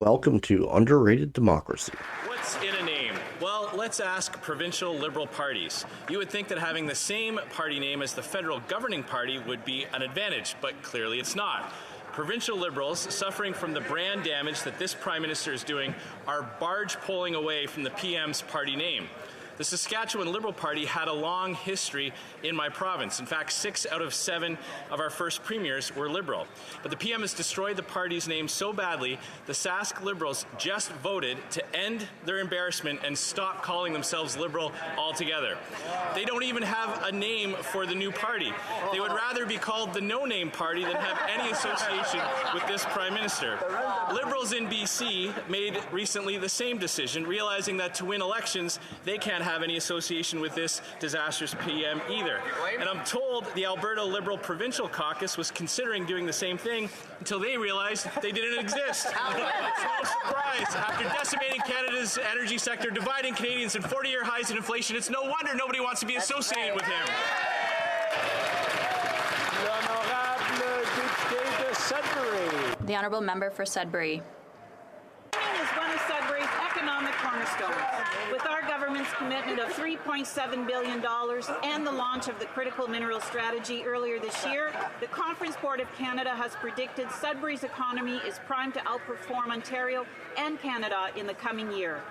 Welcome to Underrated Democracy. What's in a name? Well, let's ask provincial Liberal parties. You would think that having the same party name as the federal governing party would be an advantage, but clearly it's not. Provincial Liberals, suffering from the brand damage that this Prime Minister is doing, are barge pulling away from the PM's party name. The Saskatchewan Liberal Party had a long history in my province. In fact, 6 out of 7 of our first premiers were Liberal. But the PM has destroyed the party's name so badly, the Sask Liberals just voted to end their embarrassment and stop calling themselves Liberal altogether. They don't even have a name for the new party. They would rather be called the No-Name Party than have any association with this Prime Minister. Liberals in BC made recently the same decision, realizing that to win elections, they can't have any association with this disastrous PM either. And I'm told the Alberta Liberal Provincial Caucus was considering doing the same thing until they realized they didn't exist. It's no surprise. After decimating Canada's energy sector, dividing Canadians, and 40-year highs in inflation, it's no wonder nobody wants to be associated with him. The Honourable Member for Sudbury. Is one of Sudbury's economic cornerstones. With our government's commitment of $3.7 billion and the launch of the critical minerals strategy earlier this year, the Conference Board of Canada has predicted Sudbury's economy is primed to outperform Ontario and Canada in the coming year.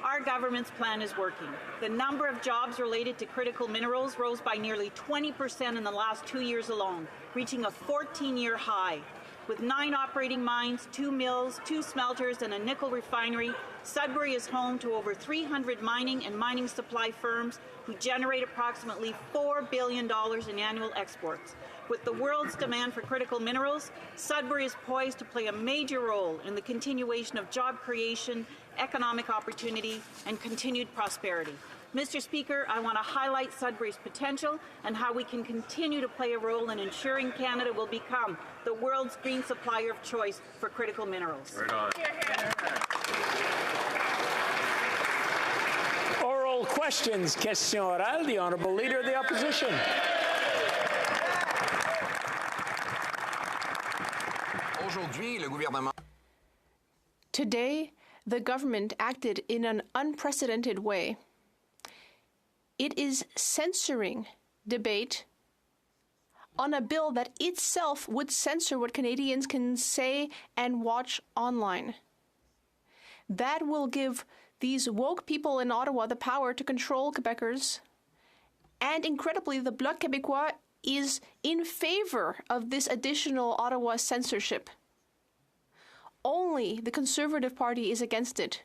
Our government's plan is working. The number of jobs related to critical minerals rose by nearly 20% in the last 2 years alone, reaching a 14-year high. With 9 operating mines, 2 mills, 2 smelters, and a nickel refinery, Sudbury is home to over 300 mining and mining supply firms who generate approximately $4 billion in annual exports. With the world's demand for critical minerals, Sudbury is poised to play a major role in the continuation of job creation, economic opportunity, and continued prosperity. Mr. Speaker, I want to highlight Sudbury's potential and how we can continue to play a role in ensuring Canada will become the world's green supplier of choice for critical minerals. Right on. Oral questions. Question orale. The Honourable Leader of the Opposition. Today, the government acted in an unprecedented way. It is censoring debate on a bill that itself would censor what Canadians can say and watch online. That will give these woke people in Ottawa the power to control Quebecers. And incredibly, the Bloc Québécois is in favor of this additional Ottawa censorship. Only the Conservative Party is against it.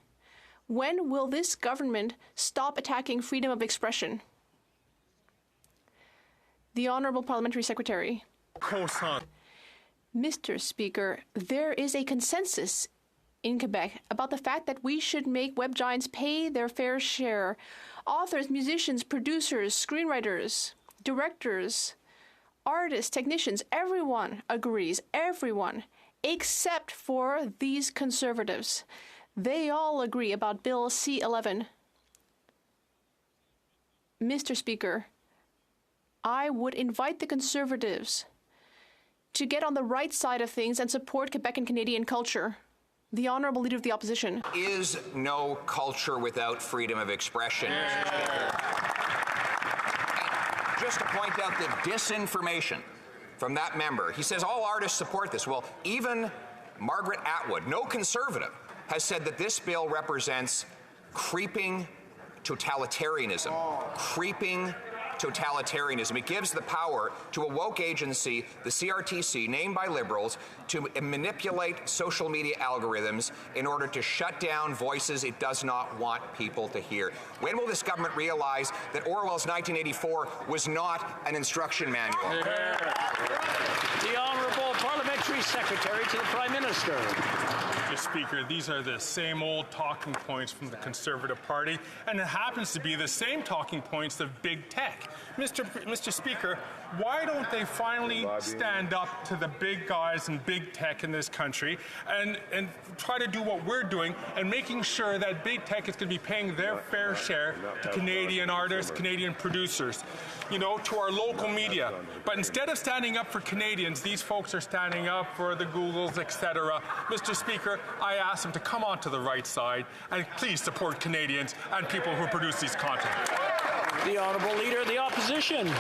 When will this government stop attacking freedom of expression? The Honourable Parliamentary Secretary. Mr. Speaker, there is a consensus in Quebec about the fact that we should make web giants pay their fair share. Authors, musicians, producers, screenwriters, directors, artists, technicians, everyone agrees, everyone, except for these Conservatives. They all agree about Bill C-11. Mr. Speaker, I would invite the Conservatives to get on the right side of things and support Quebec and Canadian culture. The Honourable Leader of the Opposition. Is no culture without freedom of expression. Just to point out the disinformation from that member. He says all artists support this. Well, even Margaret Atwood, no Conservative, has said that this bill represents creeping totalitarianism. Creeping totalitarianism. It gives the power to a woke agency, the CRTC, named by Liberals, to manipulate social media algorithms in order to shut down voices it does not want people to hear. When will this government realize that Orwell's 1984 was not an instruction manual? The Honourable Parliamentary Secretary to the Prime Minister. Mr. Speaker, these are the same old talking points from the Conservative Party, and it happens to be the same talking points of big tech. Mr. Speaker, why don't they finally stand up to the big guys and big tech in this country and try to do what we're doing and making sure that big tech is going to be paying their fair share to Canadian artists, Canadian producers, to our local media. But instead of standing up for Canadians, these folks are standing up for the Googles, etc. Mr. Speaker, I ask them to come onto the right side and please support Canadians and people who produce these content. The Honourable Leader of the Opposition.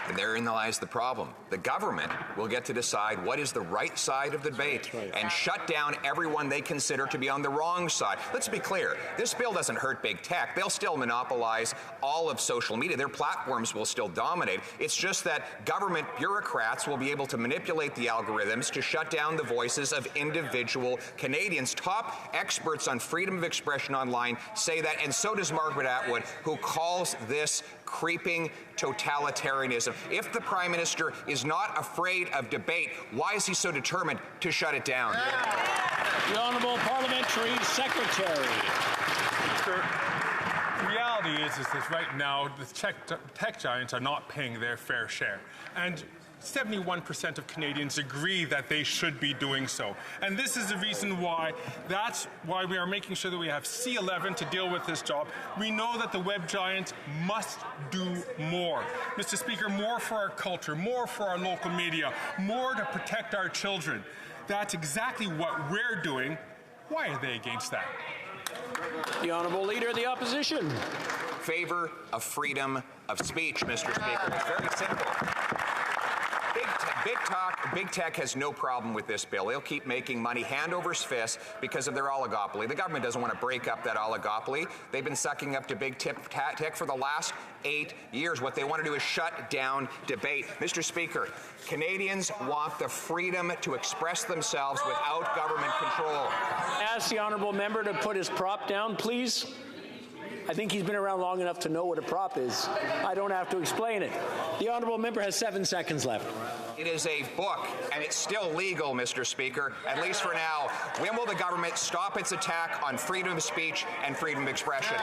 And therein lies the problem. The government will get to decide what is the right side of the debate and shut down everyone they consider to be on the wrong side. Let's be clear, this bill doesn't hurt big tech. They'll still monopolize all of social media. Their platforms will still dominate. It's just that government bureaucrats will be able to manipulate the algorithms to shut down the voices of individual Canadians. Top experts on freedom of expression online say that, and so does Margaret Atwood, who calls this creeping totalitarianism. If the Prime Minister is not afraid of debate, why is he so determined to shut it down? The Honourable Parliamentary Secretary. The reality is that right now the tech giants are not paying their fair share. And 71% of Canadians agree that they should be doing so. And this is the reason why, that's why we are making sure that we have C11 to deal with this job. We know that the web giants must do more. Mr. Speaker, more for our culture, more for our local media, more to protect our children. That's exactly what we're doing. Why are they against that? The Honourable Leader of the Opposition. Favor of freedom of speech, Mr. Speaker. It's very simple. Big tech has no problem with this bill. They'll keep making money hand over fist because of their oligopoly. The government doesn't want to break up that oligopoly. They've been sucking up to big tech for the last 8 years. What they want to do is shut down debate. Mr. Speaker, Canadians want the freedom to express themselves without government control. Ask the Honourable Member to put his prop down, please. I think he's been around long enough to know what a prop is. I don't have to explain it. The Honourable Member has 7 seconds left. It is a book, and it's still legal, Mr. Speaker, at least for now. When will the government stop its attack on freedom of speech and freedom of expression?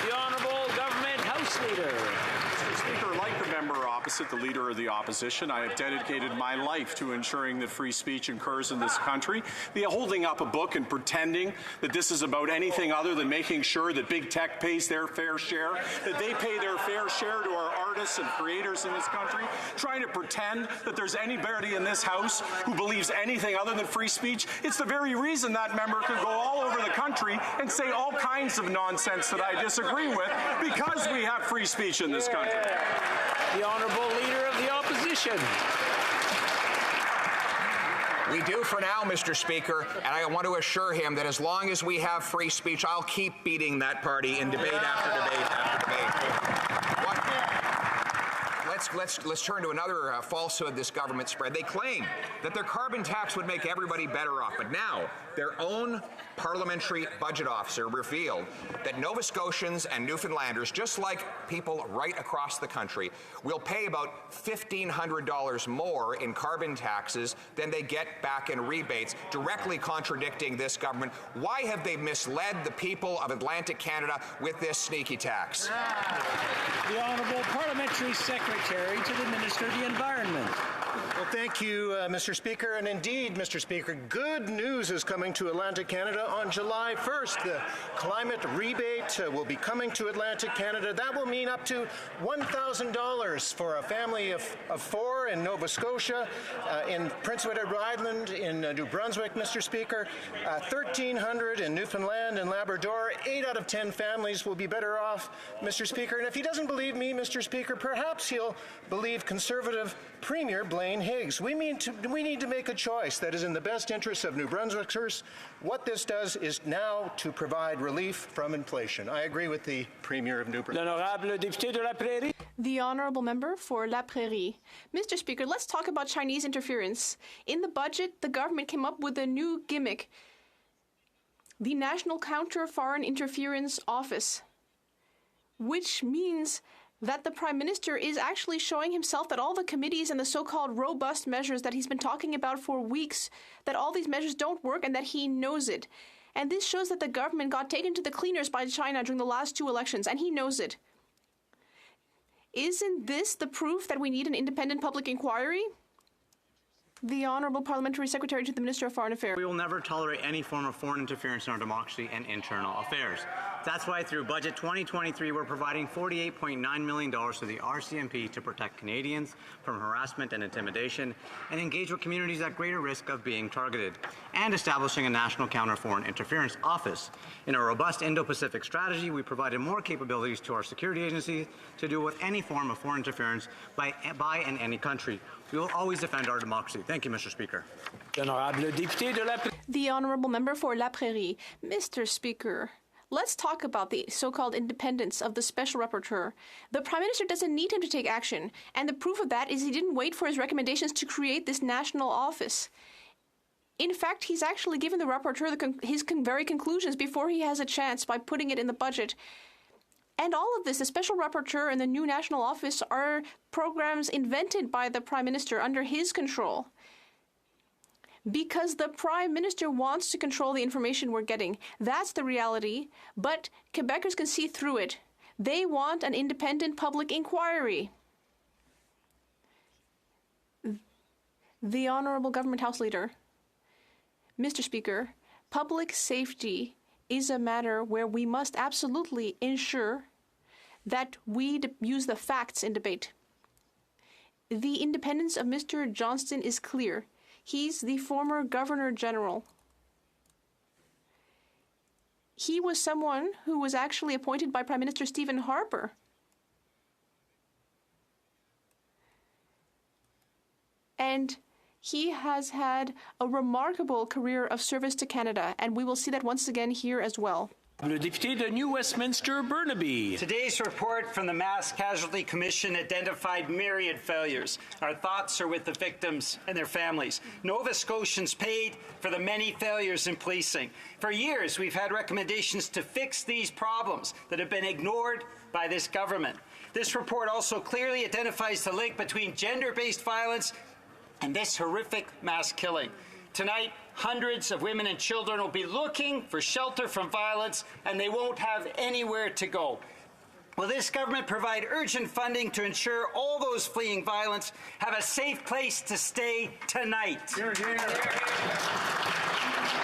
The Honourable Government House Leader. Mr. Speaker, like the member opposite, the Leader of the Opposition, I have dedicated my life to ensuring that free speech occurs in this country. The holding up a book and pretending that this is about anything other than making sure that big tech pays their fair share, that they pay their fair share to our artists and creators in this country, trying to pretend that there's anybody in this House who believes anything other than free speech. It's the very reason that member could go all over the country and say all kinds of nonsense that I disagree with, because we have free speech in this country. The Honourable Leader of the Opposition. We do for now, Mr. Speaker, and I want to assure him that as long as we have free speech, I'll keep beating that party in debate after debate after debate. Let's turn to another falsehood this government spread. They claim that their carbon tax would make everybody better off, but now their own parliamentary budget officer revealed that Nova Scotians and Newfoundlanders, just like people right across the country, will pay about $1,500 more in carbon taxes than they get back in rebates, directly contradicting this government. Why have they misled the people of Atlantic Canada with this sneaky tax? The Honourable Parliamentary Secretary to the Minister of the Environment. Well, thank you, Mr. Speaker. And indeed, Mr. Speaker, good news is coming to Atlantic Canada on July 1st. The climate rebate will be coming to Atlantic Canada. That will mean up to $1,000 for a family of 4 in Nova Scotia, in Prince Edward Island, in New Brunswick, Mr. Speaker, $1,300 in Newfoundland and Labrador. 8 out of 10 families will be better off, Mr. Speaker. And if he doesn't believe me, Mr. Speaker, perhaps he'll believe Conservative Premier Blaine Higgs. We need to make a choice that is in the best interest of New Brunswickers. What this does is now to provide relief from inflation. I agree with the Premier of New Brunswick. L'honorable député de la Prairie. The Honourable Member for La Prairie. Mr. Speaker, let's talk about Chinese interference. In the budget, the government came up with a new gimmick, the National Counter-Foreign Interference Office, which means that the Prime Minister is actually showing himself that all the committees and the so-called robust measures that he's been talking about for weeks, that all these measures don't work and that he knows it. And this shows that the government got taken to the cleaners by China during the last 2 elections, and he knows it. Isn't this the proof that we need an independent public inquiry? The Honourable Parliamentary Secretary to the Minister of Foreign Affairs. We will never tolerate any form of foreign interference in our democracy and internal affairs. That's why through Budget 2023, we're providing $48.9 million to the RCMP to protect Canadians from harassment and intimidation and engage with communities at greater risk of being targeted, and establishing a National Counter-Foreign Interference Office. In our robust Indo-Pacific strategy, we provided more capabilities to our security agencies to deal with any form of foreign interference by and any country. We will always defend our democracy. Thank you, Mr. Speaker. The Honourable Member for La Prairie. Mr. Speaker, let's talk about the so-called independence of the Special Rapporteur. The Prime Minister doesn't need him to take action, and the proof of that is he didn't wait for his recommendations to create this national office. In fact, he's actually given the Rapporteur his very conclusions before he has a chance by putting it in the budget. And all of this, the Special Rapporteur and the new National Office, are programs invented by the Prime Minister under his control. Because the Prime Minister wants to control the information we're getting. That's the reality, but Quebecers can see through it. They want an independent public inquiry. The Honourable Government House Leader. Mr. Speaker, public safety is a matter where we must absolutely ensure that we use the facts in debate. The independence of Mr. Johnston is clear. He's the former Governor General. He was someone who was actually appointed by Prime Minister Stephen Harper. And he has had a remarkable career of service to Canada, and we will see that once again here as well. Le député de New Westminster, Burnaby. Today's report from the Mass Casualty Commission identified myriad failures. Our thoughts are with the victims and their families. Nova Scotians paid for the many failures in policing. For years, we've had recommendations to fix these problems that have been ignored by this government. This report also clearly identifies the link between gender-based violence and this horrific mass killing. Tonight, hundreds of women and children will be looking for shelter from violence, and they won't have anywhere to go. Will this government provide urgent funding to ensure all those fleeing violence have a safe place to stay tonight? Hear, hear.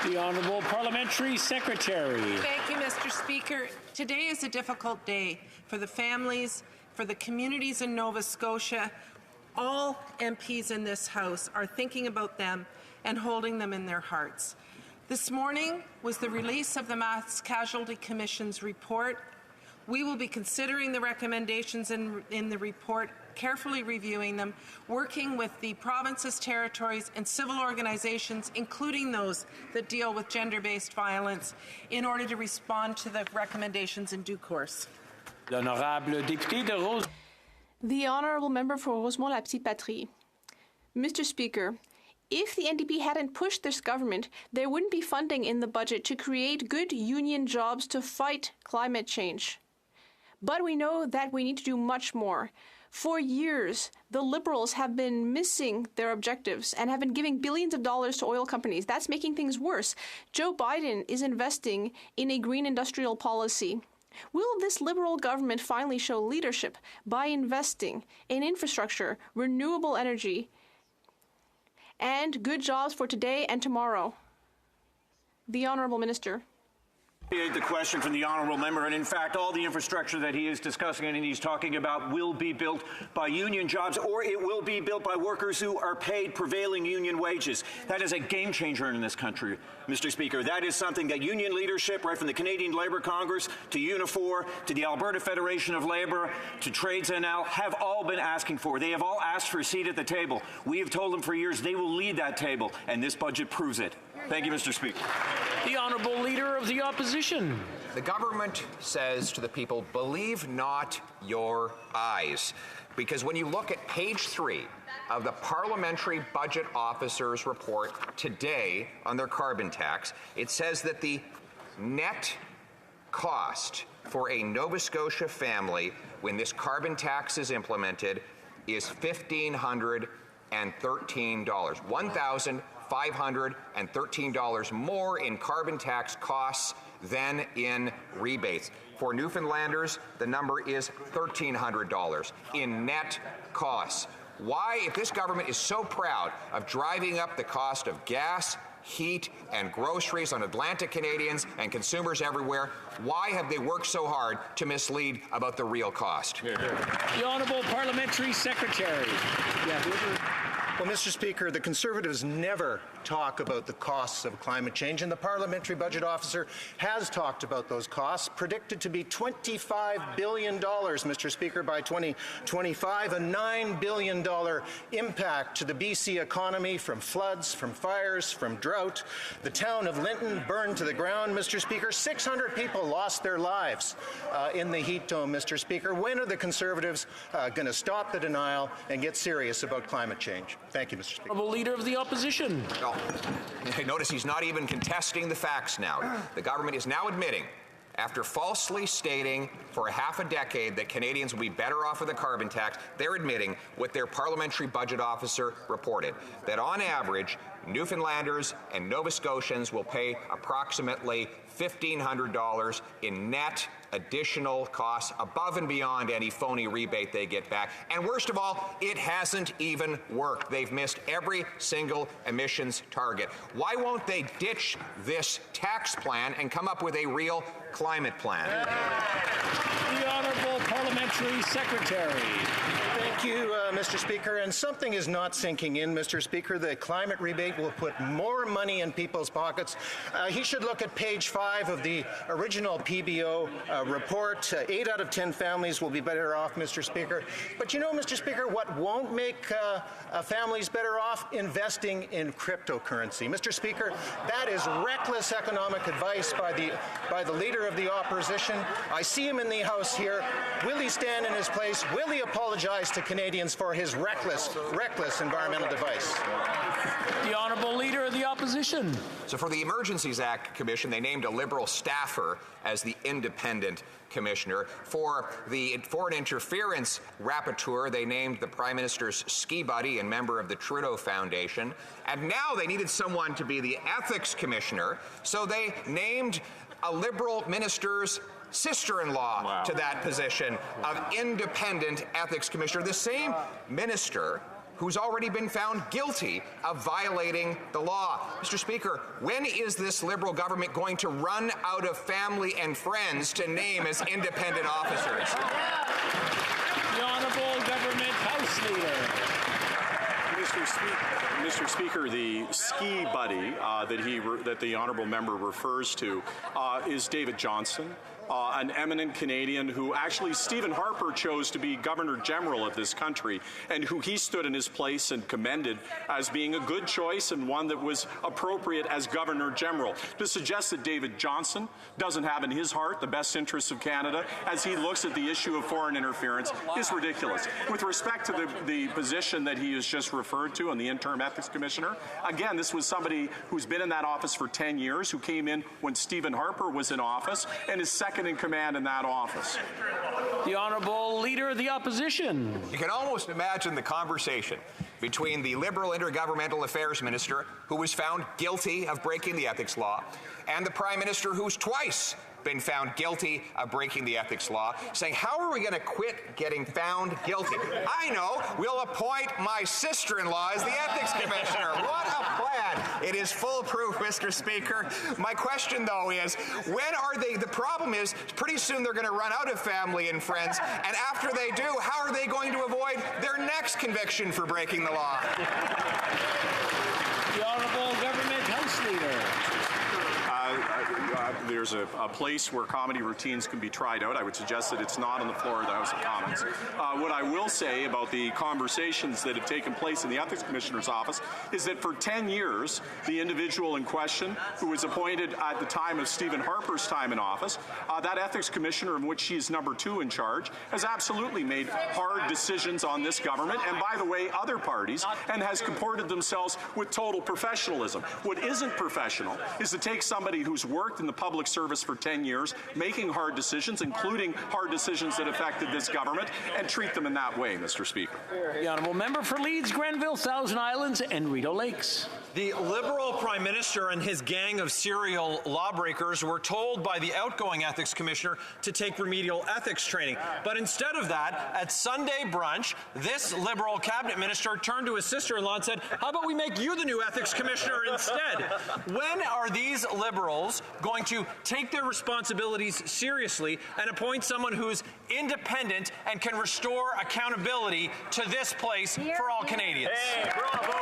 The Honourable Parliamentary Secretary. Thank you, Mr. Speaker. Today is a difficult day for the families, for the communities in Nova Scotia. All MPs in this House are thinking about them and holding them in their hearts. This morning was the release of the Mass Casualty Commission's report. We will be considering the recommendations in the report, carefully reviewing them, working with the provinces, territories, and civil organizations, including those that deal with gender-based violence, in order to respond to the recommendations in due course. L'honorable député de Rose. The Honourable Member for Rosemont-la-Petite-Patrie. Mr. Speaker, if the NDP hadn't pushed this government, there wouldn't be funding in the budget to create good union jobs to fight climate change. But we know that we need to do much more. For years, the Liberals have been missing their objectives and have been giving billions of dollars to oil companies. That's making things worse. Joe Biden is investing in a green industrial policy. Will this Liberal government finally show leadership by investing in infrastructure, renewable energy, and good jobs for today and tomorrow? The Honourable Minister. The question from the Honourable Member, and in fact all the infrastructure that he is discussing and he's talking about will be built by union jobs, or it will be built by workers who are paid prevailing union wages. That is a game changer in this country, Mr. Speaker. That is something that union leadership, right from the Canadian Labour Congress to Unifor to the Alberta Federation of Labour to Trades NL, have all been asking for. They have all asked for a seat at the table. We have told them for years they will lead that table, and this budget proves it. Thank you, Mr. Speaker. The Honourable Leader of the Opposition. The government says to the people, believe not your eyes. Because when you look at page 3 of the Parliamentary Budget Officer's report today on their carbon tax, it says that the net cost for a Nova Scotia family when this carbon tax is implemented is $1,513. $1,513 more in carbon tax costs than in rebates. For Newfoundlanders, the number is $1,300 in net costs. Why, if this government is so proud of driving up the cost of gas, heat, and groceries on Atlantic Canadians and consumers everywhere, why have they worked so hard to mislead about the real cost? The Honourable Parliamentary Secretary. Well, Mr. Speaker, the Conservatives never talk about the costs of climate change, and the Parliamentary Budget Officer has talked about those costs, predicted to be $25 billion, Mr. Speaker, by 2025, a $9 billion impact to the BC economy from floods, from fires, from drought. The town of Linton burned to the ground, Mr. Speaker. 600 people lost their lives in the heat dome, Mr. Speaker. When are the Conservatives going to stop the denial and get serious about climate change? Thank you, Mr. Speaker. Honourable Leader of the Opposition. Oh, notice he's not even contesting the facts now. The government is now admitting, after falsely stating for half a decade that Canadians will be better off with a carbon tax, they're admitting what their Parliamentary Budget Officer reported, that on average, Newfoundlanders and Nova Scotians will pay approximately $1,500 in net additional costs above and beyond any phony rebate they get back. And worst of all, it hasn't even worked. They've missed every single emissions target. Why won't they ditch this tax plan and come up with a real climate plan? The Honourable Parliamentary Secretary. Thank you, Mr. Speaker. And something is not sinking in, Mr. Speaker. The climate rebate will put more money in people's pockets. He should look at page 5 of the original PBO report. 8 out of 10 families will be better off, Mr. Speaker. But you know, Mr. Speaker, what won't make families better off? Investing in cryptocurrency. Mr. Speaker, that is reckless economic advice by the Leader of the Opposition. I see him in the House here. Will he stand in his place? Will he apologize to Canadians for his reckless environmental advice? The Honourable Leader of the Opposition. So for the Emergencies Act Commission, they named a Liberal staffer as the independent commissioner. For the foreign interference rapporteur, they named the Prime Minister's ski buddy and member of the Trudeau Foundation. And now they needed someone to be the ethics commissioner, so they named a Liberal minister's sister-in-law to that position of independent ethics commissioner. The same minister who's already been found guilty of violating the law. Mr. Speaker, when is this Liberal government going to run out of family and friends to name as independent officers? The Honourable Government House Leader. Mr. Speaker, the ski buddy that the honourable member refers to is David Johnston, an eminent Canadian who actually Stephen Harper chose to be Governor-General of this country, and who he stood in his place and commended as being a good choice and one that was appropriate as Governor-General. To suggest that David Johnston doesn't have in his heart the best interests of Canada as he looks at the issue of foreign interference is ridiculous. With respect to the position that he has just referred to on the interim ethics commissioner, again, this was somebody who's been in that office for 10 years, who came in when Stephen Harper was in office, and is second in command in that office. The Honourable Leader of the Opposition. You can almost imagine the conversation between the Liberal Intergovernmental Affairs Minister, who was found guilty of breaking the ethics law, and the Prime Minister, who's twice been found guilty of breaking the ethics law, saying, how are we going to quit getting found guilty? I know, we'll appoint my sister-in-law as the ethics commissioner. What a plan. It is foolproof, Mr. Speaker. My question, though, is, when are they, the problem is, pretty soon they're going to run out of family and friends, and after they do, how are they going to avoid their next conviction for breaking the law? The Honourable Government House Leader. There's a place where comedy routines can be tried out. I would suggest that it's not on the floor of the House of Commons. What I will say about the conversations that have taken place in the Ethics Commissioner's office is that for 10 years, the individual in question, who was appointed at the time of Stephen Harper's time in office, that Ethics Commissioner, of which she is number 2 in charge, has absolutely made hard decisions on this government, and by the way, other parties, and has comported themselves with total professionalism. What isn't professional is to take somebody who's worked in the public service for 10 years, making hard decisions, including hard decisions that affected this government, and treat them in that way, Mr. Speaker. The Honourable Member for Leeds, Grenville, Thousand Islands, and Rideau Lakes. The Liberal Prime Minister and his gang of serial lawbreakers were told by the outgoing Ethics Commissioner to take remedial ethics training. But instead of that, at Sunday brunch, this Liberal Cabinet Minister turned to his sister-in-law and said, how about we make you the new Ethics Commissioner instead? When are these Liberals going to take their responsibilities seriously and appoint someone who's independent and can restore accountability to this place for all Canadians? Hey, bravo!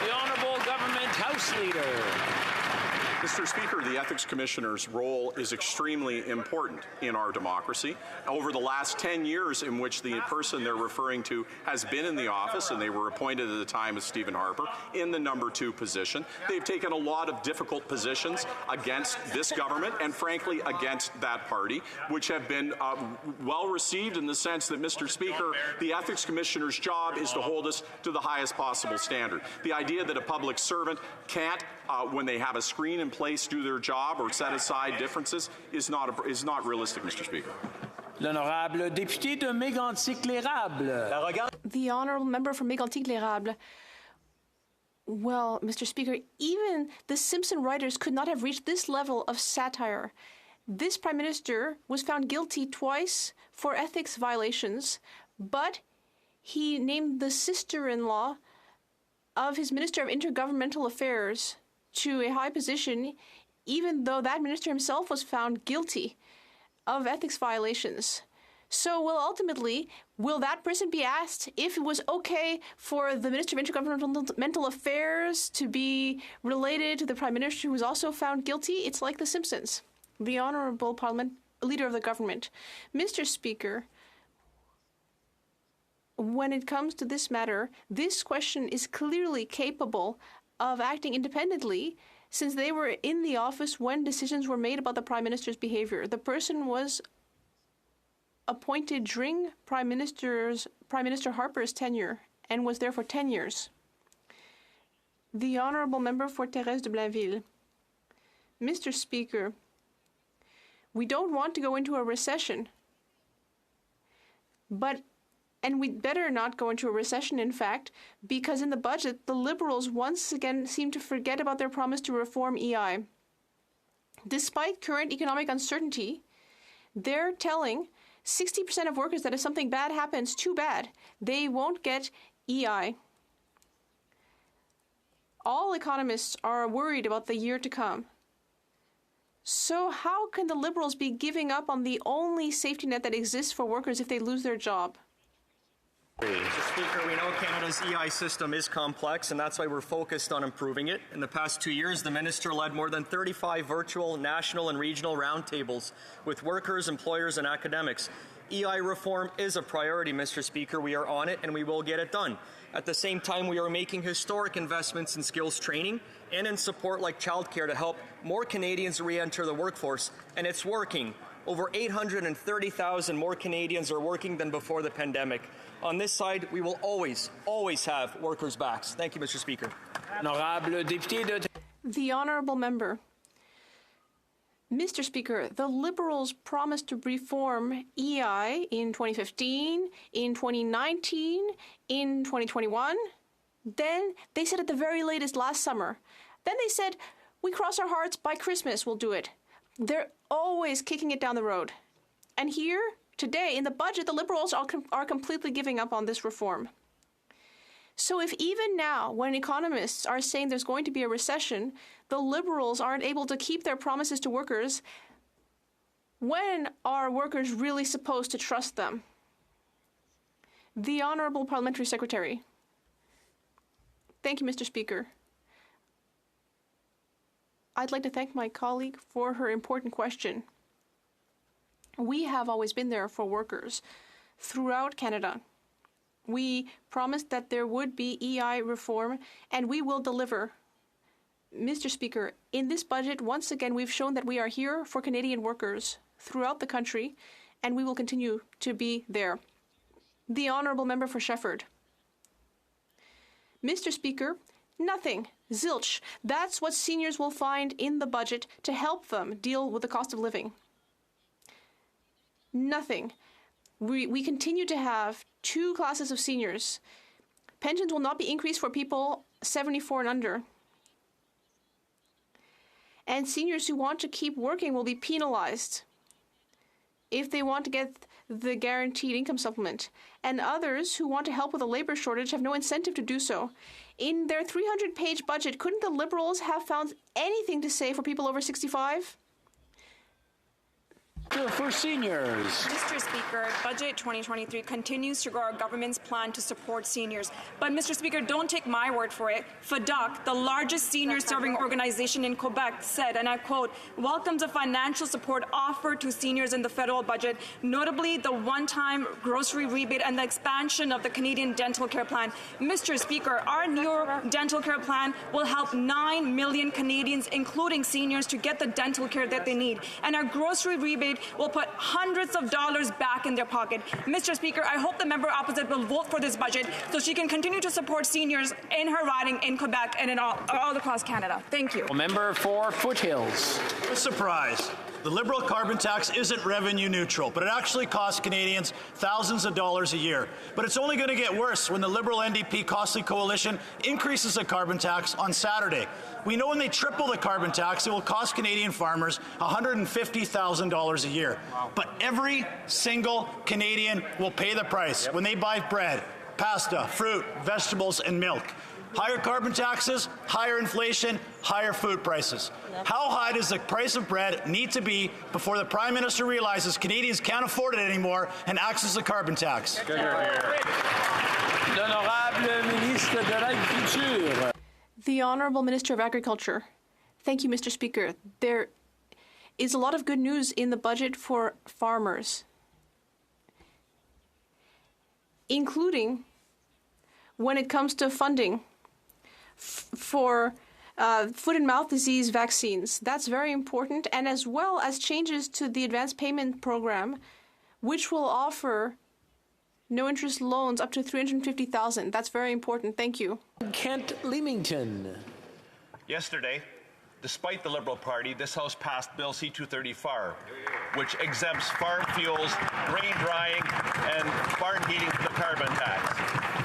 The Honourable Government House Leader. Mr. Speaker, the Ethics Commissioner's role is extremely important in our democracy. Over the last 10 years in which the person they're referring to has been in the office, and they were appointed at the time as Stephen Harper, in the number 2 position, they've taken a lot of difficult positions against this government and, frankly, against that party, which have been well received in the sense that, Mr. Speaker, the Ethics Commissioner's job is to hold us to the highest possible standard. The idea that a public servant can't, when they have a screen in place, do their job or set aside differences is not realistic, Mr. Speaker. L'honorable député de Mégantic-l'Érable. The honourable member for Mégantic-l'Érable. Well, Mr. Speaker, even the Simpson writers could not have reached this level of satire. This Prime Minister was found guilty twice for ethics violations, but he named the sister-in-law of his Minister of Intergovernmental Affairs to a high position, even though that minister himself was found guilty of ethics violations. So, ultimately, will that person be asked if it was okay for the Minister of Intergovernmental Affairs to be related to the Prime Minister who was also found guilty? It's like The Simpsons. The Honourable Leader of the Government. Mr. Speaker, when it comes to this matter, this question is clearly capable of acting independently, since they were in the office when decisions were made about the Prime Minister's behavior. The person was appointed during Prime Minister Harper's tenure and was there for 10 years. The Honourable Member for Thérèse de Blainville. Mr. Speaker, we don't want to go into a recession, and we'd better not go into a recession, in fact, because in the budget, the Liberals once again seem to forget about their promise to reform EI. Despite current economic uncertainty, they're telling 60% of workers that if something bad happens, too bad, they won't get EI. All economists are worried about the year to come. So how can the Liberals be giving up on the only safety net that exists for workers if they lose their job? Mr. Speaker, we know Canada's EI system is complex, and that's why we're focused on improving it. In the past 2 years, the Minister led more than 35 virtual, national and regional roundtables with workers, employers and academics. EI reform is a priority, Mr. Speaker. We are on it, and we will get it done. At the same time, we are making historic investments in skills training and in support like childcare to help more Canadians re-enter the workforce, and it's working. Over 830,000 more Canadians are working than before the pandemic. On this side, we will always have workers' backs. Thank you, Mr. Speaker. The Honourable Member. Mr. Speaker, the Liberals promised to reform EI in 2015, in 2019, in 2021. Then they said at the very latest last summer. Then they said, we cross our hearts, by Christmas we'll do it. They're always kicking it down the road. And here, today, in the budget, the Liberals are completely giving up on this reform. So if even now, when economists are saying there's going to be a recession, the Liberals aren't able to keep their promises to workers, when are workers really supposed to trust them? The Honourable Parliamentary Secretary. Thank you, Mr. Speaker. I'd like to thank my colleague for her important question. We have always been there for workers throughout Canada. We promised that there would be EI reform, and we will deliver. Mr. Speaker, in this budget, once again, we've shown that we are here for Canadian workers throughout the country, and we will continue to be there. The Honourable Member for Shefford. Mr. Speaker, nothing. Zilch. That's what seniors will find in the budget to help them deal with the cost of living. Nothing. We continue to have two classes of seniors. Pensions will not be increased for people 74 and under. And seniors who want to keep working will be penalized if they want to get the guaranteed income supplement. And others who want to help with a labor shortage have no incentive to do so. In their 300-page budget, couldn't the Liberals have found anything to say for people over 65? For seniors. Mr. Speaker, Budget 2023 continues to grow our government's plan to support seniors. But, Mr. Speaker, don't take my word for it. FADOC, the largest senior-serving organization in Quebec, said, and I quote, welcomes the financial support offered to seniors in the federal budget, notably the one-time grocery rebate and the expansion of the Canadian dental care plan. Mr. Speaker, our new dental care plan will help 9 million Canadians, including seniors, to get the dental care that they need. And our grocery rebate will put hundreds of dollars back in their pocket. Mr. Speaker, I hope the member opposite will vote for this budget so she can continue to support seniors in her riding in Quebec and in all across Canada. Thank you. Member for Foothills. Surprise. The Liberal carbon tax isn't revenue neutral, but it actually costs Canadians thousands of dollars a year. But it's only going to get worse when the Liberal NDP Costly Coalition increases the carbon tax on Saturday. We know when they triple the carbon tax, it will cost Canadian farmers $150,000 a year. Wow. But every single Canadian will pay the price when they buy bread, pasta, fruit, vegetables, and milk. Higher carbon taxes, higher inflation, higher food prices. How high does the price of bread need to be before the Prime Minister realizes Canadians can't afford it anymore and axes the carbon tax? The Honourable Minister of Agriculture. Thank you, Mr. Speaker. There is a lot of good news in the budget for farmers, including when it comes to funding for foot and mouth disease vaccines. That's very important, and as well as changes to the advance payment program, which will offer no-interest loans up to $350,000. That's very important. Thank you. Kent Leamington. Yesterday, despite the Liberal Party, this House passed Bill C-230-FAR, which exempts farm fuels, grain drying, and barn heating from the carbon tax.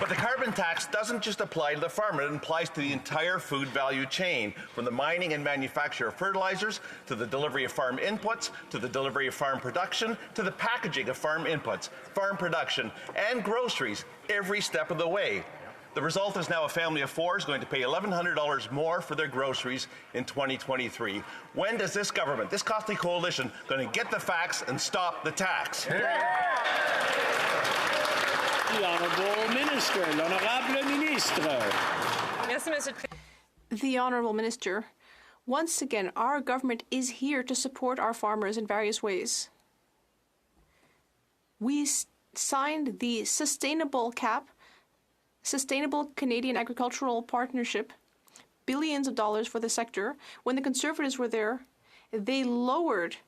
But the carbon tax doesn't just apply to the farmer, it applies to the entire food value chain, from the mining and manufacture of fertilizers, to the delivery of farm inputs, to the delivery of farm production, to the packaging of farm inputs, farm production, and groceries every step of the way. The result is now a family of four is going to pay $1,100 more for their groceries in 2023. When does this government, this costly coalition, going to get the facts and stop the tax? The Honourable Minister, l'Honorable Ministre. The Honourable Minister, once again, our government is here to support our farmers in various ways. We signed the Sustainable Canadian Agricultural Partnership, billions of dollars for the sector. When the Conservatives were there, they lowered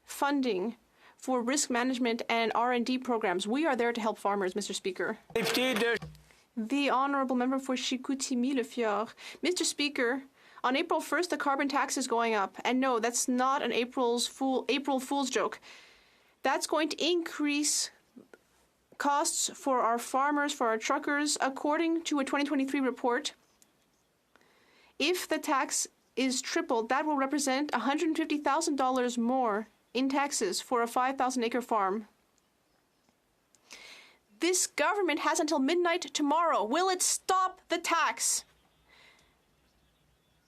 funding for risk management and R&D programs. We are there to help farmers, Mr. Speaker. The Honourable Member for Chicoutimi-Le-Fjord. Mr. Speaker, on April 1st, the carbon tax is going up. And no, that's not an April Fool's joke. That's going to increase costs for our farmers, for our truckers. According to a 2023 report, if the tax is tripled, that will represent $150,000 more in taxes for a 5,000-acre farm. This government has until midnight tomorrow. Will it stop the tax?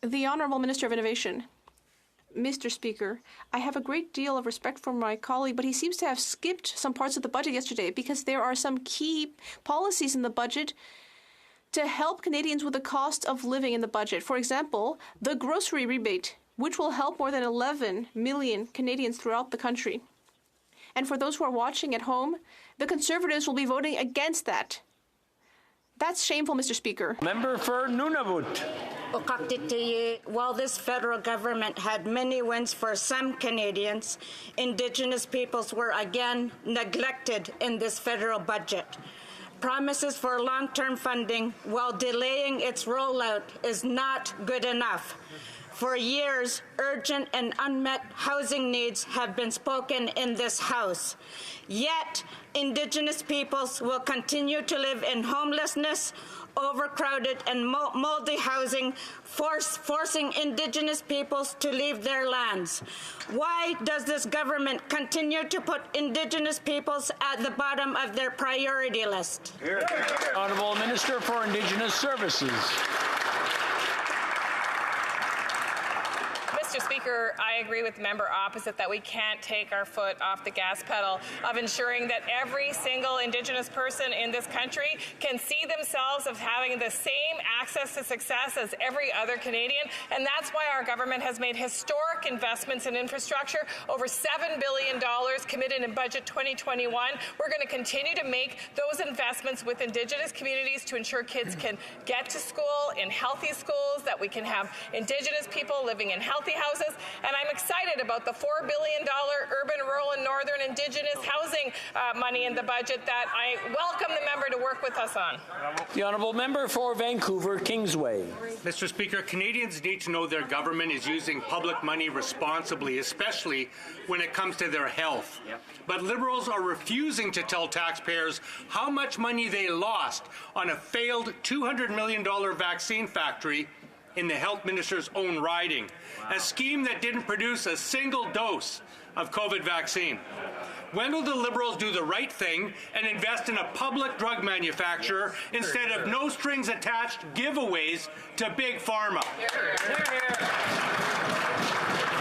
The Honourable Minister of Innovation. Mr. Speaker, I have a great deal of respect for my colleague, but he seems to have skipped some parts of the budget yesterday because there are some key policies in the budget to help Canadians with the cost of living in the budget. For example, the grocery rebate, which will help more than 11 million Canadians throughout the country. And for those who are watching at home, the Conservatives will be voting against that. That's shameful, Mr. Speaker. Member for Nunavut. While this federal government had many wins for some Canadians, Indigenous peoples were again neglected in this federal budget. Promises for long-term funding while delaying its rollout is not good enough. For years, urgent and unmet housing needs have been spoken in this House. Yet, Indigenous peoples will continue to live in homelessness overcrowded and moldy housing, forcing Indigenous peoples to leave their lands. Why does this government continue to put Indigenous peoples at the bottom of their priority list? Honourable Minister for Indigenous Services. Mr. Speaker, I agree with the member opposite that we can't take our foot off the gas pedal of ensuring that every single Indigenous person in this country can see themselves as having the same access to success as every other Canadian. And that's why our government has made historic investments in infrastructure, over $7 billion committed in Budget 2021. We're going to continue to make those investments with Indigenous communities to ensure kids can get to school in healthy schools, that we can have Indigenous people living in healthy houses, and I'm excited about the $4 billion urban, rural, and northern Indigenous housing money in the budget that I welcome the member to work with us on. The honourable member for Vancouver Kingsway. Mr. Speaker, Canadians need to know their government is using public money responsibly, especially when it comes to their health. But Liberals are refusing to tell taxpayers how much money they lost on a failed $200 million vaccine factory in the health minister's own riding, a scheme that didn't produce a single dose of COVID vaccine. When will the Liberals do the right thing and invest in a public drug manufacturer instead of no-strings-attached giveaways to Big Pharma?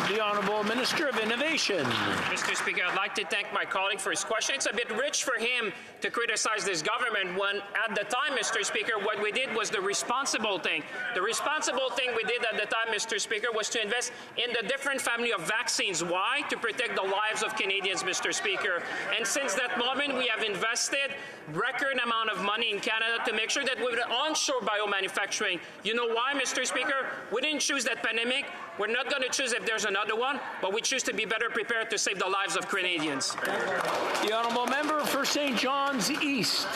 The Honourable Minister of Innovation. Mr. Speaker, I'd like to thank my colleague for his question. It's a bit rich for him to criticize this government when, at the time, Mr. Speaker, what we did was the responsible thing. The responsible thing we did at the time, Mr. Speaker, was to invest in the different family of vaccines. Why? To protect the lives of Canadians, Mr. Speaker. And since that moment, we have invested record amount of money in Canada to make sure that we would onshore biomanufacturing. You know why, Mr. Speaker? We didn't choose that pandemic. We're not going to choose if there's another one, but we choose to be better prepared to save the lives of Canadians. The honourable member for St. John's East.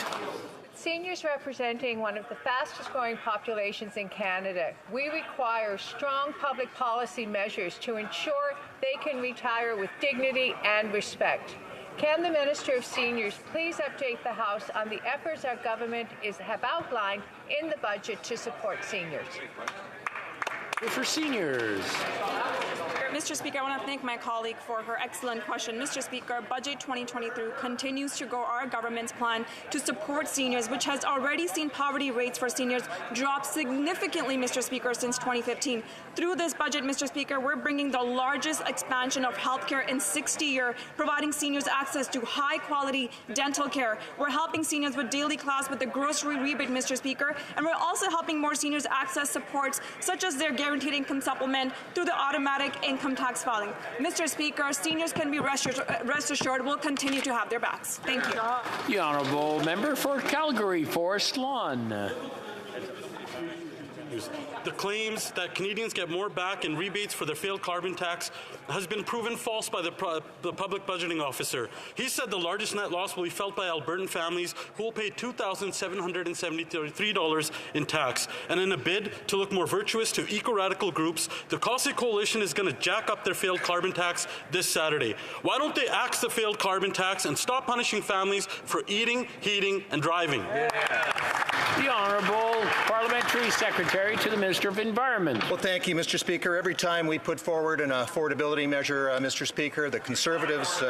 Seniors representing one of the fastest growing populations in Canada, we require strong public policy measures to ensure they can retire with dignity and respect. Can the Minister of Seniors please update the House on the efforts our government have outlined in the budget to support seniors? For seniors. Mr. Speaker, I want to thank my colleague for her excellent question. Mr. Speaker, Budget 2023 continues to grow our government's plan to support seniors, which has already seen poverty rates for seniors drop significantly, Mr. Speaker, since 2015. Through this budget, Mr. Speaker, we're bringing the largest expansion of healthcare in 60 years, providing seniors access to high-quality dental care. We're helping seniors with daily class with the grocery rebate, Mr. Speaker, and we're also helping more seniors access supports such as their guaranteed income supplement through the automatic income tax filing. Mr. Speaker, seniors can be rest assured we'll continue to have their backs. Thank you. The honourable member for Calgary Forest Lawn. The claims that Canadians get more back in rebates for their failed carbon tax has been proven false by the public budgeting officer. He said the largest net loss will be felt by Albertan families who will pay $2,773 in tax. And in a bid to look more virtuous to eco-radical groups, the Costly Coalition is going to jack up their failed carbon tax this Saturday. Why don't they axe the failed carbon tax and stop punishing families for eating, heating, and driving? The Honourable Parliamentary Secretary to the Minister of Environment. Well, thank you, Mr. Speaker. Every time we put forward an affordability measure, Mr. Speaker, the Conservatives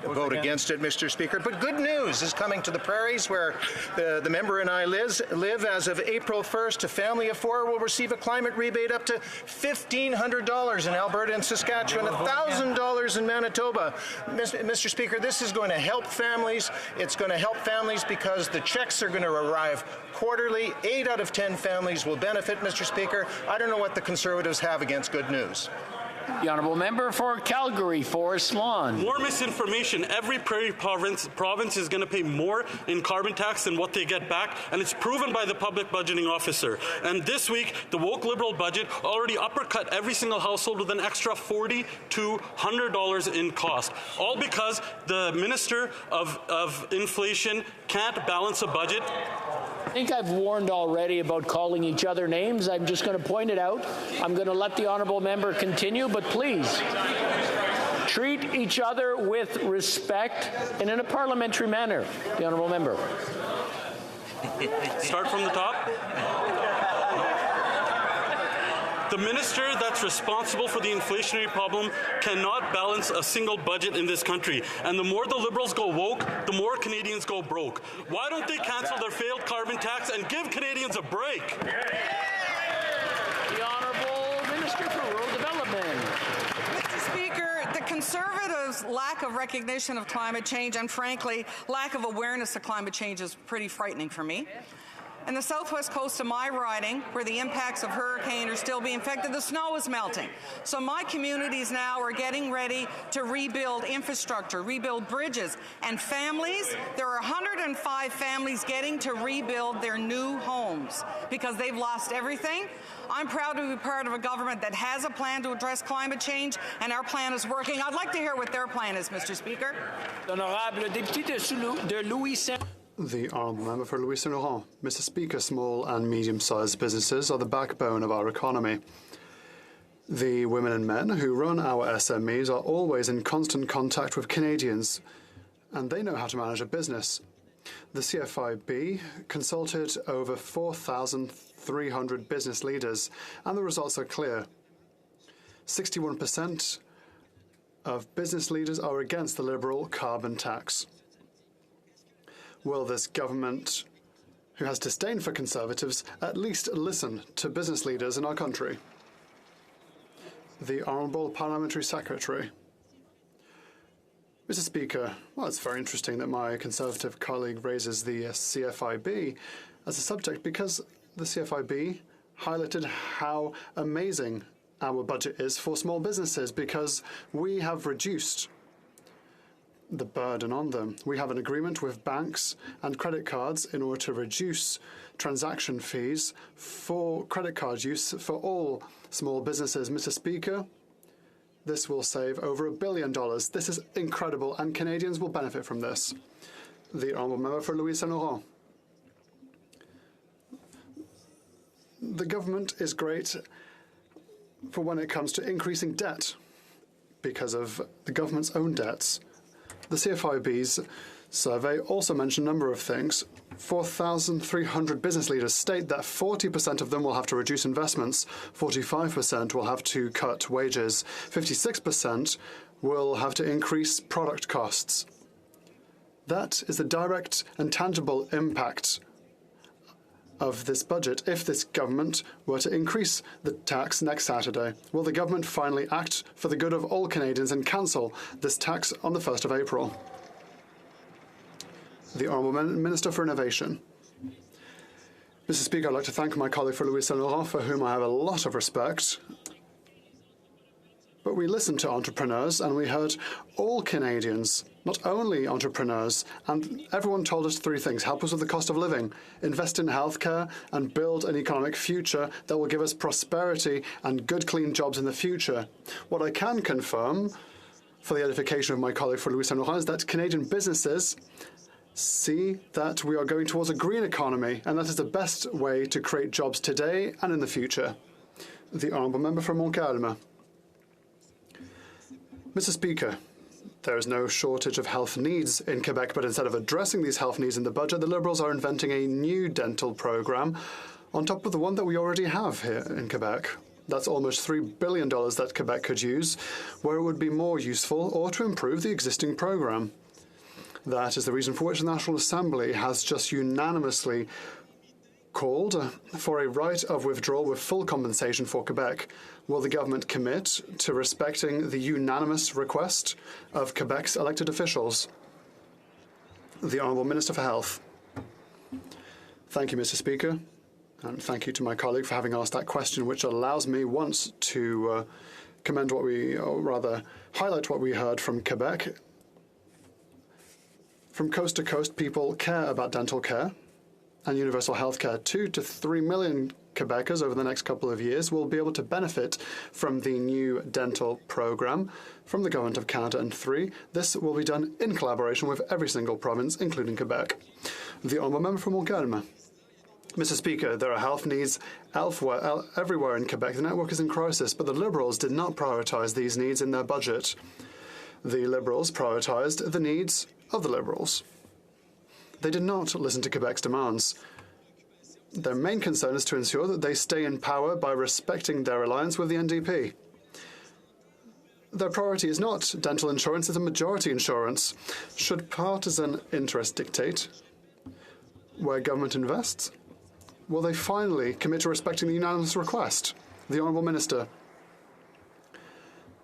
vote against it, Mr. Speaker. But good news is coming to the prairies where the member and I live. As of April 1st, a family of 4 will receive a climate rebate up to $1,500 in Alberta and Saskatchewan, $1,000 in Manitoba. Mr. Speaker, this is going to help families. It's going to help families because the checks are going to arrive quarterly. 8 out of 10 families will benefit, Mr. Speaker. I don't know what the Conservatives have against good news. The honourable member for Calgary Forest Lawn. More misinformation. Every prairie province is going to pay more in carbon tax than what they get back, and it's proven by the public budgeting officer. And this week, the woke Liberal budget already uppercut every single household with an extra $40 to $100 in cost, all because the Minister of Inflation can't balance a budget. I think I've warned already about calling each other names. I'm just going to point it out. I'm going to let the honourable member continue, but please treat each other with respect and in a parliamentary manner. The honourable member. Start from the top. The minister that's responsible for the inflationary problem cannot balance a single budget in this country. And the more the Liberals go woke, the more Canadians go broke. Why don't they cancel their failed carbon tax and give Canadians a break? The Honourable Minister for Rural Development. Mr. Speaker, the Conservatives' lack of recognition of climate change and, frankly, lack of awareness of climate change is pretty frightening for me. In the southwest coast of my riding, where the impacts of hurricane are still being affected, the snow is melting. So my communities now are getting ready to rebuild infrastructure, rebuild bridges. And families, there are 105 families getting to rebuild their new homes because they've lost everything. I'm proud to be part of a government that has a plan to address climate change, and our plan is working. I'd like to hear what their plan is, Mr. Speaker. Honorable député de Louis Saint. The Honourable Member for Louis Saint Laurent. Mr. Speaker, small and medium-sized businesses are the backbone of our economy. The women and men who run our SMEs are always in constant contact with Canadians, and they know how to manage a business. The CFIB consulted over 4,300 business leaders, and the results are clear. 61% of business leaders are against the Liberal carbon tax. Will this government, who has disdain for Conservatives, at least listen to business leaders in our country? The Honourable Parliamentary Secretary. Mr. Speaker, well, it's very interesting that my Conservative colleague raises the CFIB as a subject because the CFIB highlighted how amazing our budget is for small businesses because we have reduced the burden on them. We have an agreement with banks and credit cards in order to reduce transaction fees for credit card use for all small businesses. Mr. Speaker, this will save over $1 billion. This is incredible, and Canadians will benefit from this. The Honourable Member for Louis Saint Laurent. The government is great for when it comes to increasing debt because of the government's own debts. The CFIB's survey also mentioned a number of things. 4,300 business leaders state that 40% of them will have to reduce investments, 45% will have to cut wages, 56% will have to increase product costs. That is the direct and tangible impact of this budget if this government were to increase the tax next Saturday. Will the government finally act for the good of all Canadians and cancel this tax on the 1st of April? The Honourable Minister for Innovation. Mr. Speaker, I'd like to thank my colleague for Louis Saint Laurent, for whom I have a lot of respect. But we listened to entrepreneurs and we heard all Canadians, not only entrepreneurs, and everyone told us three things: help us with the cost of living, invest in healthcare, and build an economic future that will give us prosperity and good, clean jobs in the future. What I can confirm, for the edification of my colleague for Louis Saint Laurent, is that Canadian businesses see that we are going towards a green economy, and that is the best way to create jobs today and in the future. The Honourable Member for Montcalm. Mr. Speaker, there is no shortage of health needs in Quebec, but instead of addressing these health needs in the budget, the Liberals are inventing a new dental programme on top of the one that we already have here in Quebec. That's almost $3 billion that Quebec could use, where it would be more useful or to improve the existing programme. That is the reason for which the National Assembly has just unanimously called for a right of withdrawal with full compensation for Quebec. Will the government commit to respecting the unanimous request of Quebec's elected officials? The Honourable Minister for Health. Thank you, Mr. Speaker, and thank you to my colleague for having asked that question, which allows me once to commend what we, or rather highlight what we heard from Quebec. From coast to coast, people care about dental care and universal health care. 2 to 3 million Quebecers over the next couple of years will be able to benefit from the new dental programme from the Government of Canada. And 3, this will be done in collaboration with every single province, including Quebec. The Honourable Member for Montcalm. Mr. Speaker, there are health needs everywhere in Quebec. The network is in crisis, but the Liberals did not prioritise these needs in their budget. The Liberals prioritised the needs of the Liberals. They did not listen to Quebec's demands. Their main concern is to ensure that they stay in power by respecting their alliance with the NDP. Their priority is not dental insurance, it's a majority insurance. Should partisan interest dictate where government invests? Will they finally commit to respecting the unanimous request? The Honourable Minister.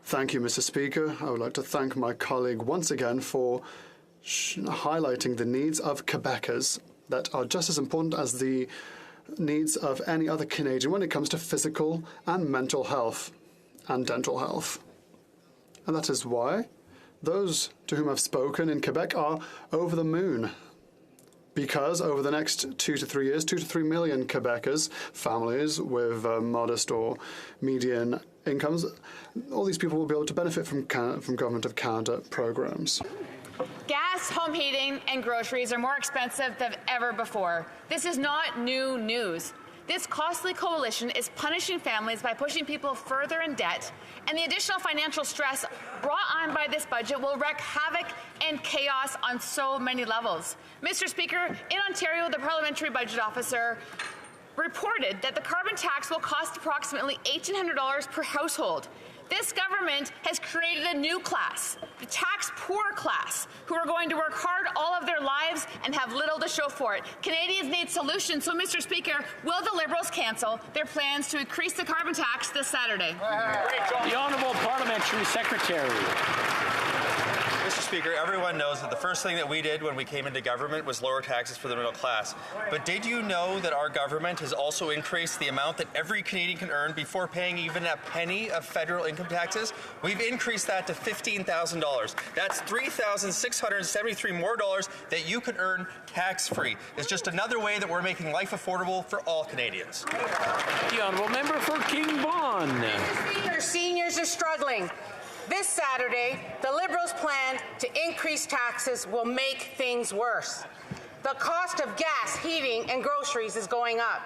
Thank you, Mr. Speaker. I would like to thank my colleague once again for highlighting the needs of Quebecers that are just as important as the needs of any other Canadian when it comes to physical and mental health and dental health. And that is why those to whom I've spoken in Quebec are over the moon. Because over the next 2 to 3 years, 2 to 3 million Quebecers, families with modest or median incomes, all these people will be able to benefit from Government of Canada programs. Gas, home heating, and groceries are more expensive than ever before. This is not new news. This costly coalition is punishing families by pushing people further in debt, and the additional financial stress brought on by this budget will wreak havoc and chaos on so many levels. Mr. Speaker, in Ontario, the Parliamentary Budget Officer reported that the carbon tax will cost approximately $1,800 per household. This government has created a new class, the tax-poor class, who are going to work hard all of their lives and have little to show for it. Canadians need solutions, so, Mr. Speaker, will the Liberals cancel their plans to increase the carbon tax this Saturday? The Honourable Parliamentary Secretary. Mr. Speaker, everyone knows that the first thing that we did when we came into government was lower taxes for the middle class. But did you know that our government has also increased the amount that every Canadian can earn before paying even a penny of federal income taxes? We've increased that to $15,000. That's $3,673 more dollars that you could earn tax-free. It's just another way that we're making life affordable for all Canadians. The Honourable Member for King Vaughan. Mr. Speaker, seniors are struggling. This Saturday, the Liberals' plan to increase taxes will make things worse. The cost of gas, heating, and groceries is going up.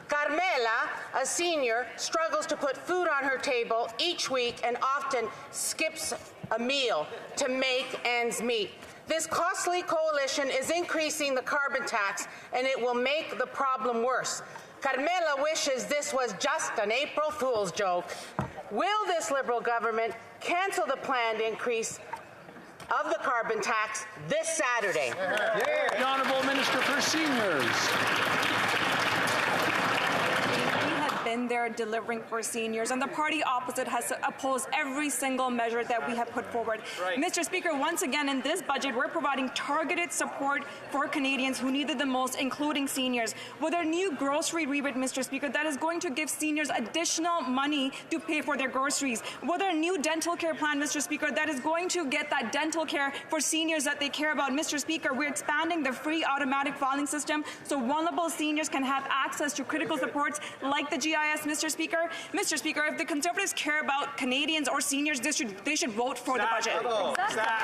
Carmela, a senior, struggles to put food on her table each week and often skips a meal to make ends meet. This costly coalition is increasing the carbon tax, and it will make the problem worse. Carmela wishes this was just an April Fool's joke. Will this Liberal government cancel the planned increase of the carbon tax this Saturday? The Honourable Minister for Seniors. Been there delivering for seniors, and the party opposite has opposed every single measure that we have put forward. Right. Mr. Speaker, once again in this budget, we're providing targeted support for Canadians who need it the most, including seniors. With our new grocery rebate, Mr. Speaker, that is going to give seniors additional money to pay for their groceries. With our new dental care plan, Mr. Speaker, that is going to get that dental care for seniors that they care about. Mr. Speaker, we're expanding the free automatic filing system so vulnerable seniors can have access to critical supports like the GIS, Mr. Speaker. Mr. Speaker, if the Conservatives care about Canadians or seniors, they should vote for the budget.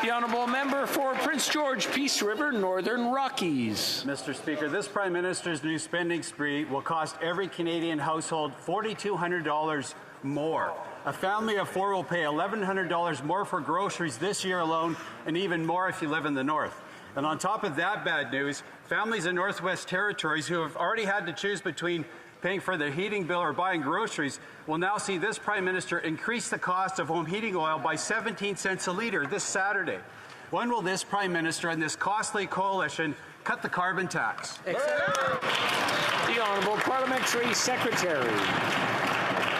The Honourable Member for Prince George, Peace River, Northern Rockies. Mr. Speaker, this Prime Minister's new spending spree will cost every Canadian household $4,200 more. A family of 4 will pay $1,100 more for groceries this year alone, and even more if you live in the north. And on top of that bad news, families in Northwest Territories who have already had to choose between paying for their heating bill or buying groceries will now see this Prime Minister increase the cost of home heating oil by 17 cents a litre this Saturday. When will this Prime Minister and this costly coalition cut the carbon tax? The Honourable Parliamentary Secretary.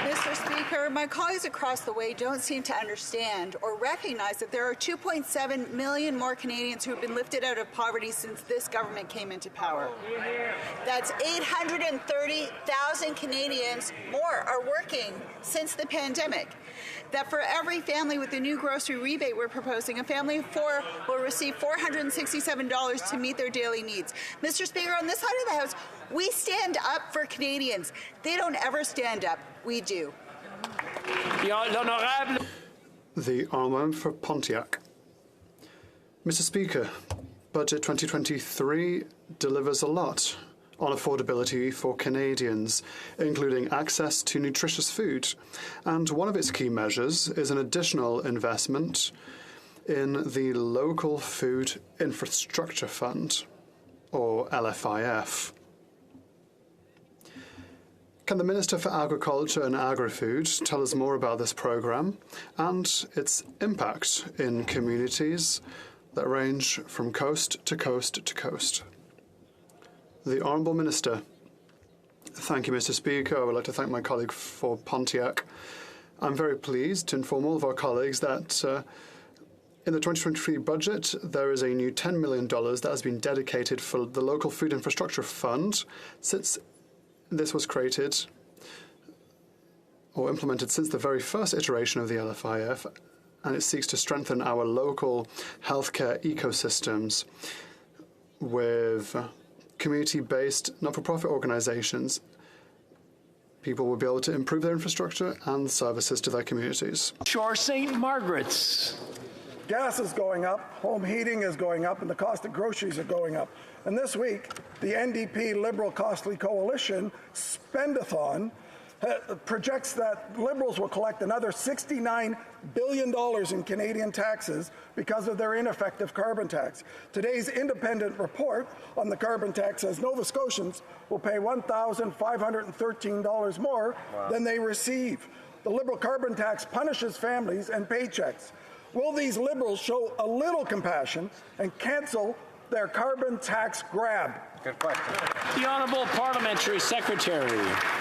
Mr. Speaker, my colleagues across the way don't seem to understand or recognize that there are 2.7 million more Canadians who have been lifted out of poverty since this government came into power. That's 830,000 Canadians more are working since the pandemic. That for every family with the new grocery rebate we're proposing, a family of 4 will receive $467 to meet their daily needs. Mr. Speaker, on this side of the House, we stand up for Canadians. They don't ever stand up. We do. The Honourable for Pontiac. Mr. Speaker, Budget 2023 delivers a lot on affordability for Canadians, including access to nutritious food. And one of its key measures is an additional investment in the Local Food Infrastructure Fund, or LFIF. Can the Minister for Agriculture and Agri-Food tell us more about this programme and its impact in communities that range from coast to coast to coast? The Honourable Minister. Thank you, Mr. Speaker. I would like to thank my colleague for Pontiac. I'm very pleased to inform all of our colleagues that in the 2023 budget, there is a new $10 million that has been dedicated for the Local Food Infrastructure Fund. Since this was created or implemented since the very first iteration of the LFIF, and it seeks to strengthen our local healthcare ecosystems with community-based not-for-profit organisations. People will be able to improve their infrastructure and services to their communities. Shore St. Margaret's. Gas is going up, home heating is going up, and the cost of groceries are going up. And this week, the NDP Liberal Costly Coalition Spendathon projects that Liberals will collect another $69 billion in Canadian taxes because of their ineffective carbon tax. Today's independent report on the carbon tax says Nova Scotians will pay $1,513 more than they receive. The Liberal carbon tax punishes families and paychecks. Will these Liberals show a little compassion and cancel their carbon tax grab? Good question. The Honourable Parliamentary Secretary.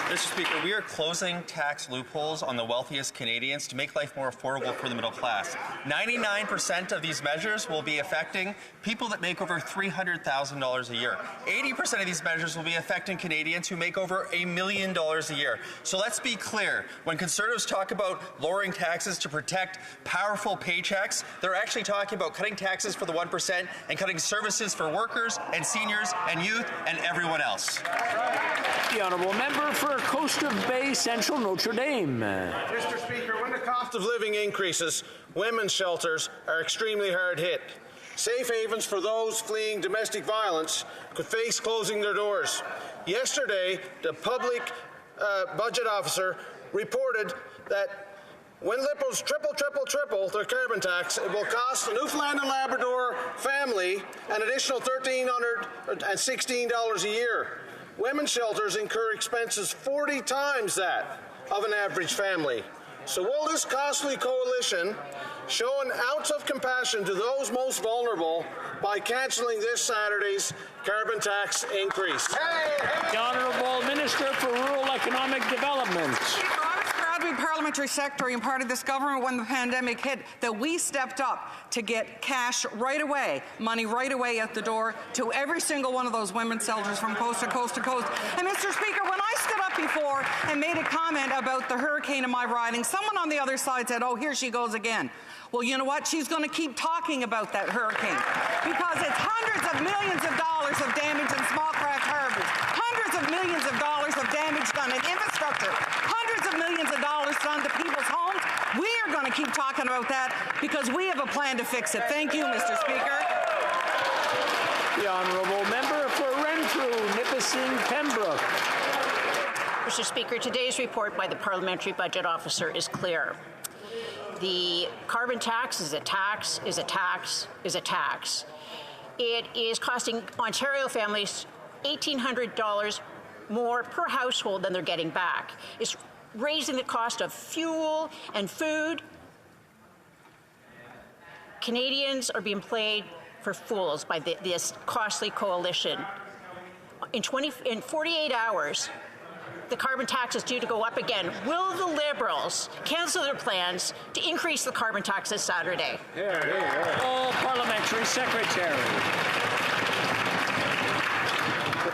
Mr. Speaker, we are closing tax loopholes on the wealthiest Canadians to make life more affordable for the middle class. 99% of these measures will be affecting people that make over $300,000 a year. 80% of these measures will be affecting Canadians who make over $1 million a year. So let's be clear. When Conservatives talk about lowering taxes to protect powerful paychecks, they're actually talking about cutting taxes for the 1% and cutting services for workers and seniors and youth and everyone else. The Honourable Member for Coast of Bay Central Notre Dame. Mr. Speaker, when the cost of living increases, women's shelters are extremely hard hit. Safe havens for those fleeing domestic violence could face closing their doors. Yesterday, the public budget officer reported that when Liberals triple their carbon tax, it will cost a Newfoundland and Labrador family an additional $1,316 a year. Women's shelters incur expenses 40 times that of an average family. So will this costly coalition show an ounce of compassion to those most vulnerable by cancelling this Saturday's carbon tax increase? The Honourable Minister for Rural Economic Development. Parliamentary Secretary and part of this government when the pandemic hit that we stepped up to get cash right away, money right away at the door to every single one of those women's shelters from coast to coast to coast. And Mr. Speaker, when I stood up before and made a comment about the hurricane in my riding, someone on the other side said, oh, here she goes again. Well, you know what? She's going to keep talking about that hurricane because it's hundreds of millions of dollars of damage in small craft harbors, hundreds of millions of dollars of damage done in infrastructure, hundreds of millions of dollars done to people's homes. We are going to keep talking about that because we have a plan to fix it. Thank you, Mr. Speaker. The Honourable Member for Renfrew, Nipissing, Pembroke. Mr. Speaker, today's report by the Parliamentary Budget Officer is clear. The carbon tax is a tax, is a tax, is a tax. It is costing Ontario families $1,800 more per household than they're getting back. It's raising the cost of fuel and food. Canadians are being played for fools by this costly coalition. In 48 hours, the carbon tax is due to go up again. Will the Liberals cancel their plans to increase the carbon tax this Saturday? All Parliamentary Secretary.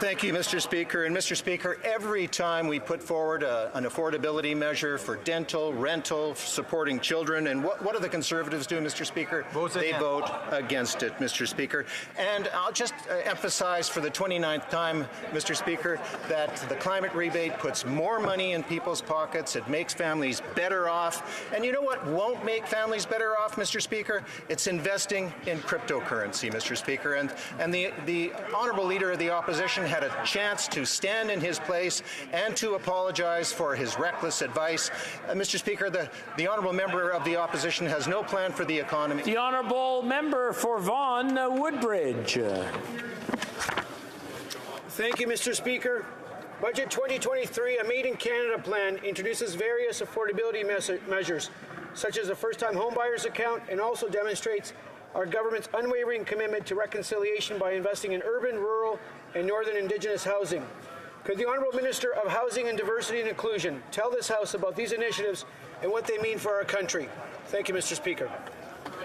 Thank you, Mr. Speaker. And Mr. Speaker, every time we put forward an affordability measure for dental, rental, supporting children, and what do the Conservatives do, Mr. Speaker? They vote against it, Mr. Speaker. And I'll just emphasize for the 29th time, Mr. Speaker, that the climate rebate puts more money in people's pockets. It makes families better off. And you know what won't make families better off, Mr. Speaker? It's investing in cryptocurrency, Mr. Speaker. And the Honourable Leader of the Opposition had a chance to stand in his place and to apologize for his reckless advice. Mr. Speaker, the Honourable Member of the Opposition has no plan for the economy. The Honourable Member for Vaughan Woodbridge. Thank you, Mr. Speaker. Budget 2023, a Made in Canada plan, introduces various affordability measures, such as a first-time homebuyers account, and also demonstrates our government's unwavering commitment to reconciliation by investing in urban, rural, and northern Indigenous housing. Could the Honourable Minister of Housing and Diversity and Inclusion tell this House about these initiatives and what they mean for our country? Thank you, Mr. Speaker.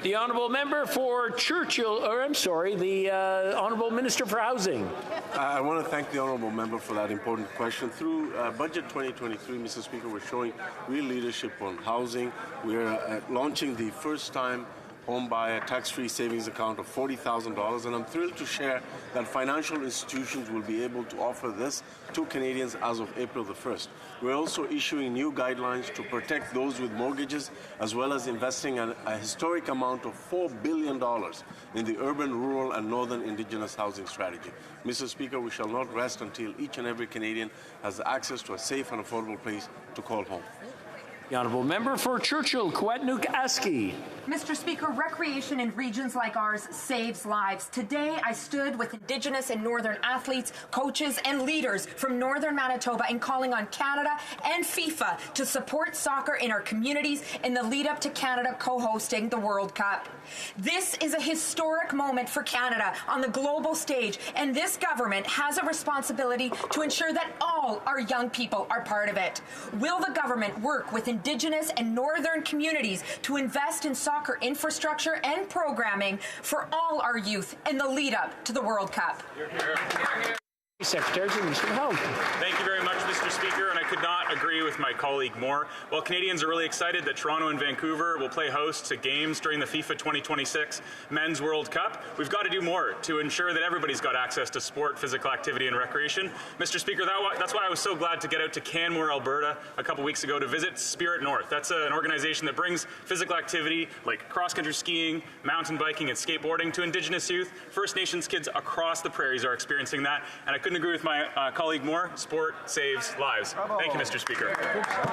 The Honourable Member for the Honourable Minister for Housing. I want to thank the Honourable Member for that important question. Through Budget 2023, Mr. Speaker, we're showing real leadership on housing. We're launching the first-time home buyer tax-free savings account of $40,000, and I'm thrilled to share that financial institutions will be able to offer this to Canadians as of April the 1st. We're also issuing new guidelines to protect those with mortgages, as well as investing a historic amount of $4 billion in the urban, rural, and northern Indigenous housing strategy. Mr. Speaker, we shall not rest until each and every Canadian has access to a safe and affordable place to call home. The Honourable Member for Churchill, Kewetnuk-Aski. Mr. Speaker, recreation in regions like ours saves lives. Today, I stood with Indigenous and Northern athletes, coaches, and leaders from Northern Manitoba in calling on Canada and FIFA to support soccer in our communities in the lead up to Canada co-hosting the World Cup. This is a historic moment for Canada on the global stage, and this government has a responsibility to ensure that all our young people are part of it. Will the government work with Indigenous and Northern communities to invest in soccer infrastructure and programming for all our youth in the lead up to the World Cup? Secretary to the Minister of Health. Thank you very much, Mr. Speaker, and I could not agree with my colleague more. While Canadians are really excited that Toronto and Vancouver will play host to games during the FIFA 2026 Men's World Cup, we've got to do more to ensure that everybody's got access to sport, physical activity, and recreation. Mr. Speaker, that's why I was so glad to get out to Canmore, Alberta a couple weeks ago to visit Spirit North. That's an organization that brings physical activity like cross-country skiing, mountain biking, and skateboarding to Indigenous youth. First Nations kids across the prairies are experiencing that, and I couldn't agree with my colleague more. Sport saves lives. Thank you, Mr. Speaker.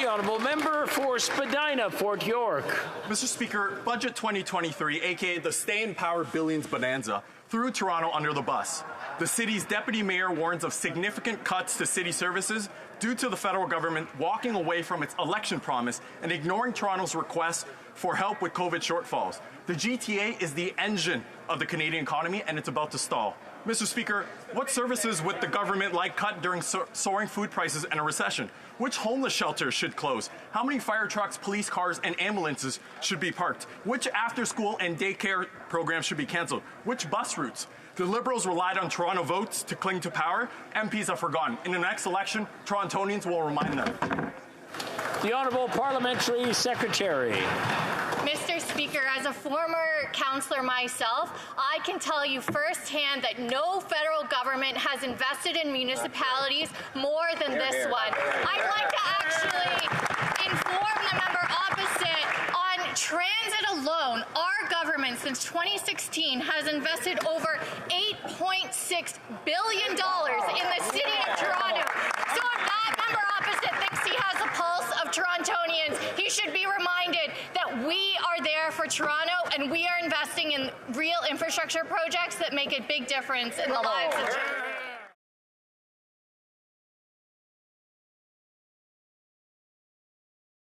The Honourable Member for Spadina, Fort York. Mr. Speaker, Budget 2023, aka the Stay in Power Billions Bonanza, threw Toronto under the bus. The city's deputy mayor warns of significant cuts to city services due to the federal government walking away from its election promise and ignoring Toronto's requests for help with COVID shortfalls. The GTA is the engine of the Canadian economy, and it's about to stall. Mr. Speaker, what services would the government like cut during soaring food prices and a recession? Which homeless shelters should close? How many fire trucks, police cars, and ambulances should be parked? Which after-school and daycare programs should be canceled? Which bus routes? The Liberals relied on Toronto votes to cling to power. MPs have forgotten. In the next election, Torontonians will remind them. The Honourable Parliamentary Secretary. Mr. Speaker, as a former councillor myself, I can tell you firsthand that no federal government has invested in municipalities more than this one. I'd like to actually inform the member opposite on transit alone. Our government since 2016 has invested over $8.6 billion in the city of Toronto. So if that member opposite thinks he has a pulse of Torontonians, he should be reminded that we are there for Toronto and we are investing in real infrastructure projects that make a big difference in the lives of Toronto.